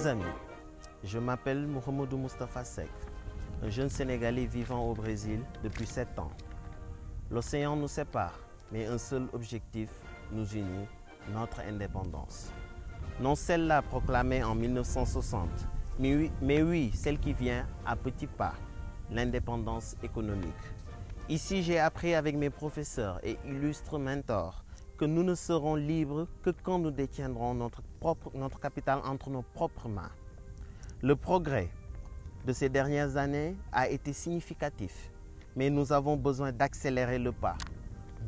Chers amis, je m'appelle Mohamedou Moustapha Seck, un jeune Sénégalais vivant au Brésil depuis 7 ans. L'océan nous sépare, mais un seul objectif nous unit, notre indépendance. Non celle-là proclamée en 1960, mais oui, celle qui vient à petits pas, l'indépendance économique. Ici, j'ai appris avec mes professeurs et illustres mentors que nous ne serons libres que quand nous détiendrons notre capital entre nos propres mains. Le progrès de ces dernières années a été significatif, mais nous avons besoin d'accélérer le pas.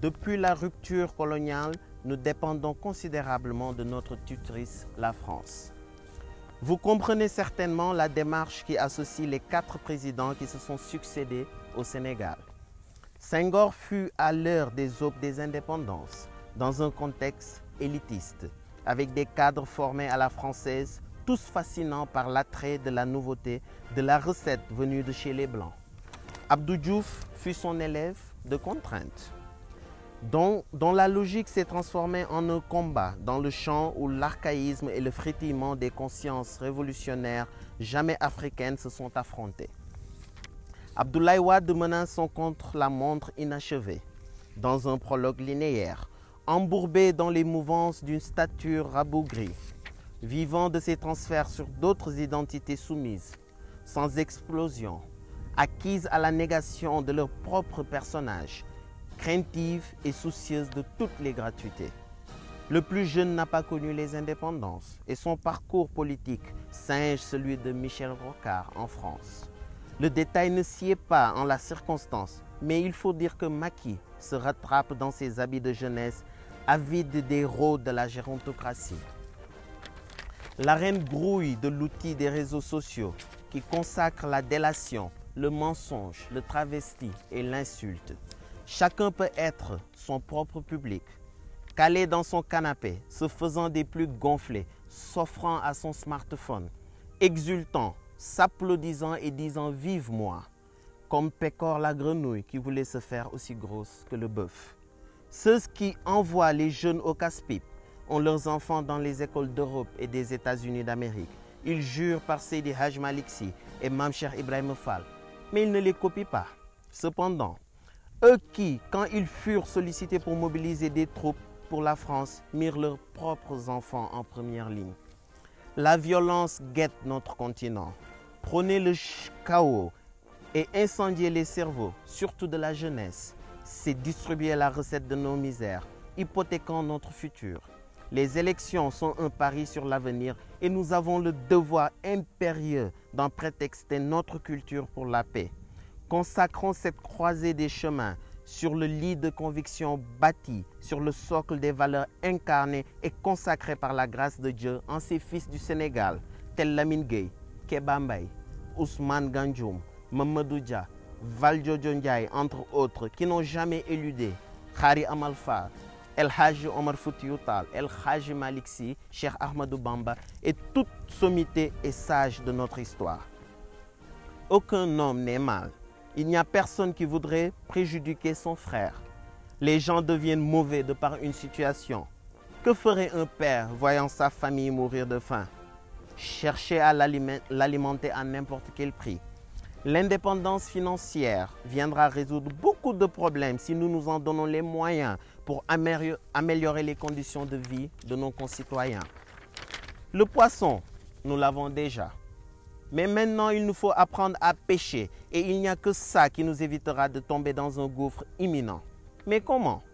Depuis la rupture coloniale, nous dépendons considérablement de notre tutrice, la France. Vous comprenez certainement la démarche qui associe les 4 présidents qui se sont succédés au Sénégal. Senghor fut à l'heure des aubes des indépendances, dans un contexte élitiste, avec des cadres formés à la française, tous fascinants par l'attrait de la nouveauté, de la recette venue de chez les Blancs. Abdou Diouf fut son élève de contrainte, dont la logique s'est transformée en un combat dans le champ où l'archaïsme et le frétillement des consciences révolutionnaires jamais africaines se sont affrontés. Abdoulaye Wade mena son contre-la-montre inachevé, dans un prologue linéaire, embourbé dans les mouvances d'une stature rabougrie, vivant de ses transferts sur d'autres identités soumises, sans explosion, acquises à la négation de leur propre personnage, craintives et soucieuses de toutes les gratuités. Le plus jeune n'a pas connu les indépendances et son parcours politique singe celui de Michel Rocard en France. Le détail ne sied pas en la circonstance, mais il faut dire que Macky se rattrape dans ses habits de jeunesse, avide des rôles de la gérontocratie. La reine grouille de l'outil des réseaux sociaux qui consacre la délation, le mensonge, le travesti et l'insulte. Chacun peut être son propre public, calé dans son canapé, se faisant des plus gonflés, s'offrant à son smartphone, exultant, s'applaudissant et disant « Vive moi !» comme Pécor la grenouille qui voulait se faire aussi grosse que le bœuf. Ceux qui envoient les jeunes au casse-pipe ont leurs enfants dans les écoles d'Europe et des États-Unis d'Amérique. Ils jurent par Seydi Hadj Malick Sy et Mame Cheikh Ibrahima Fall, mais ils ne les copient pas. Cependant, eux qui, quand ils furent sollicités pour mobiliser des troupes pour la France, mirent leurs propres enfants en première ligne. La violence guette notre continent. Prôner le chaos et incendier les cerveaux, surtout de la jeunesse, c'est distribuer la recette de nos misères, hypothéquant notre futur. Les élections sont un pari sur l'avenir et nous avons le devoir impérieux d'en prétexter notre culture pour la paix. Consacrons cette croisée des chemins sur le lit de conviction bâti sur le socle des valeurs incarnées et consacrées par la grâce de Dieu en ces fils du Sénégal, tels Lamine Gueye, Kéba Mbaye, Ousmane Gandjoum, Mamadou Dia, Valdiodio Ndiaye, entre autres, qui n'ont jamais éludé Khari Amal Fall, El Hadji Omar Foutiyou Tall, El Hadji Malick Sy, Cheikh Ahmadou Bamba et toute sommité et sage de notre histoire. Aucun homme n'est mal. Il n'y a personne qui voudrait préjudiquer son frère. Les gens deviennent mauvais de par une situation. Que ferait un père voyant sa famille mourir de faim? Chercher à l'alimenter à n'importe quel prix. L'indépendance financière viendra résoudre beaucoup de problèmes si nous nous en donnons les moyens pour améliorer les conditions de vie de nos concitoyens. Le poisson, nous l'avons déjà. Mais maintenant, il nous faut apprendre à pêcher et il n'y a que ça qui nous évitera de tomber dans un gouffre imminent. Mais comment?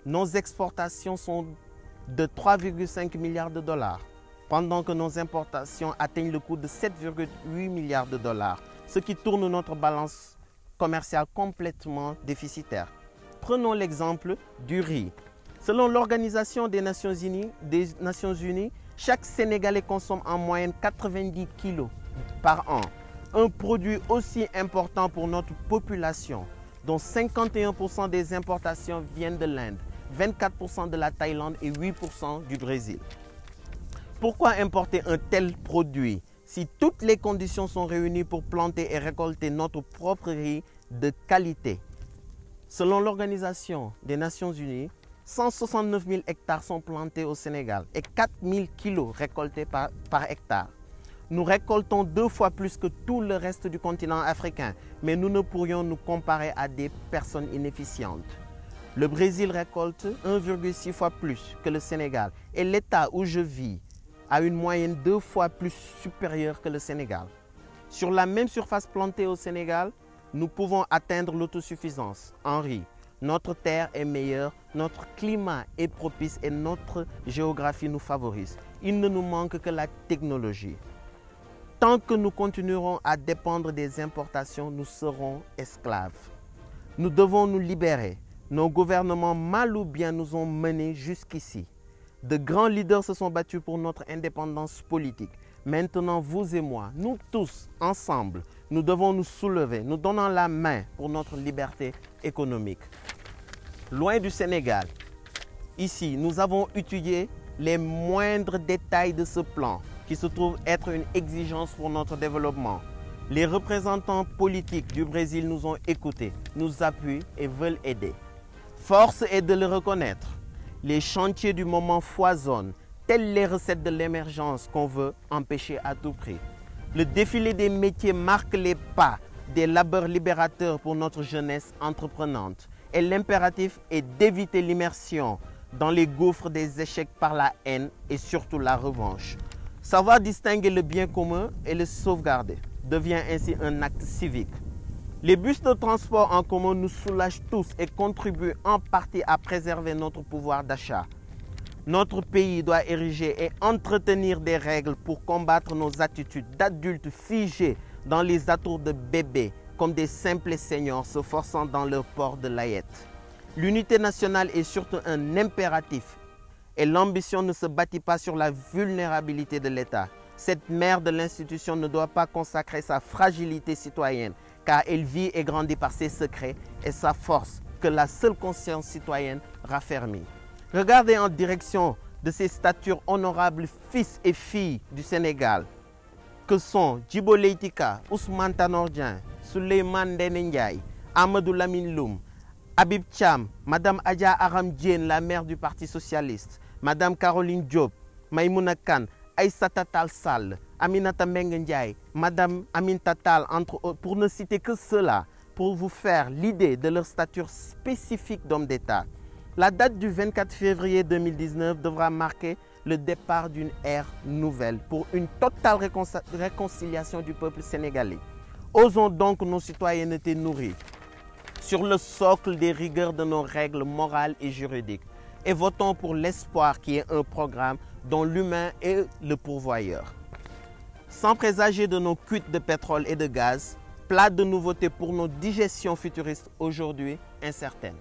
Nos exportations sont de 3,5 milliards de dollars, pendant que nos importations atteignent le coût de 7,8 milliards de dollars, ce qui tourne notre balance commerciale complètement déficitaire. Prenons l'exemple du riz. Selon l'Organisation des Nations Unies, chaque Sénégalais consomme en moyenne 90 kilos par an. Un produit aussi important pour notre population, dont 51% des importations viennent de l'Inde, 24% de la Thaïlande et 8% du Brésil. Pourquoi importer un tel produit si toutes les conditions sont réunies pour planter et récolter notre propre riz de qualité? Selon l'Organisation des Nations Unies, 169 000 hectares sont plantés au Sénégal et 4 000 kilos récoltés par hectare. Nous récoltons 2 fois plus que tout le reste du continent africain, mais nous ne pourrions nous comparer à des personnes inefficientes. Le Brésil récolte 1,6 fois plus que le Sénégal et l'État où je vis a une moyenne 2 fois plus supérieure que le Sénégal. Sur la même surface plantée au Sénégal, nous pouvons atteindre l'autosuffisance en riz. Notre terre est meilleure, notre climat est propice et notre géographie nous favorise. Il ne nous manque que la technologie. Tant que nous continuerons à dépendre des importations, nous serons esclaves. Nous devons nous libérer. Nos gouvernements, mal ou bien, nous ont menés jusqu'ici. De grands leaders se sont battus pour notre indépendance politique. Maintenant, vous et moi, nous tous, ensemble, nous devons nous soulever, nous donnant la main pour notre liberté économique. Loin du Sénégal, ici, nous avons étudié les moindres détails de ce plan qui se trouve être une exigence pour notre développement. Les représentants politiques du Brésil nous ont écoutés, nous appuient et veulent aider. Force est de le reconnaître. Les chantiers du moment foisonnent, telles les recettes de l'émergence qu'on veut empêcher à tout prix. Le défilé des métiers marque les pas des labeurs libérateurs pour notre jeunesse entreprenante. Et l'impératif est d'éviter l'immersion dans les gouffres des échecs par la haine et surtout la revanche. Savoir distinguer le bien commun et le sauvegarder devient ainsi un acte civique. Les bus de transport en commun nous soulagent tous et contribuent en partie à préserver notre pouvoir d'achat. Notre pays doit ériger et entretenir des règles pour combattre nos attitudes d'adultes figés dans les atours de bébés comme des simples seniors se forçant dans leur port de layette. L'unité nationale est surtout un impératif et l'ambition ne se bâtit pas sur la vulnérabilité de l'État. Cette mère de l'institution ne doit pas consacrer sa fragilité citoyenne car elle vit et grandit par ses secrets et sa force que la seule conscience citoyenne raffermit. Regardez en direction de ces statures honorables fils et filles du Sénégal que sont Djibo Leyti Ka, Ousmane Tanor Dieng, Souleymane Ndéné Ndiaye, Amadou Lamine Loum, Habib Thiam, Madame Adja Aram Diène, la mère du Parti Socialiste, Madame Caroline Diop, Maïmouna Kane, Aïssata Tall Sall, Aminata Mbengue Ndiaye, Madame Aminata Tall, entre autres, pour ne citer que cela, pour vous faire l'idée de leur stature spécifique d'homme d'État. La date du 24 février 2019 devra marquer le départ d'une ère nouvelle pour une totale réconciliation du peuple sénégalais. Osons donc nos citoyennetés nourries sur le socle des rigueurs de nos règles morales et juridiques et votons pour l'espoir qui est un programme dont l'humain est le pourvoyeur. Sans présager de nos cuites de pétrole et de gaz, plat de nouveautés pour nos digestions futuristes aujourd'hui incertaines.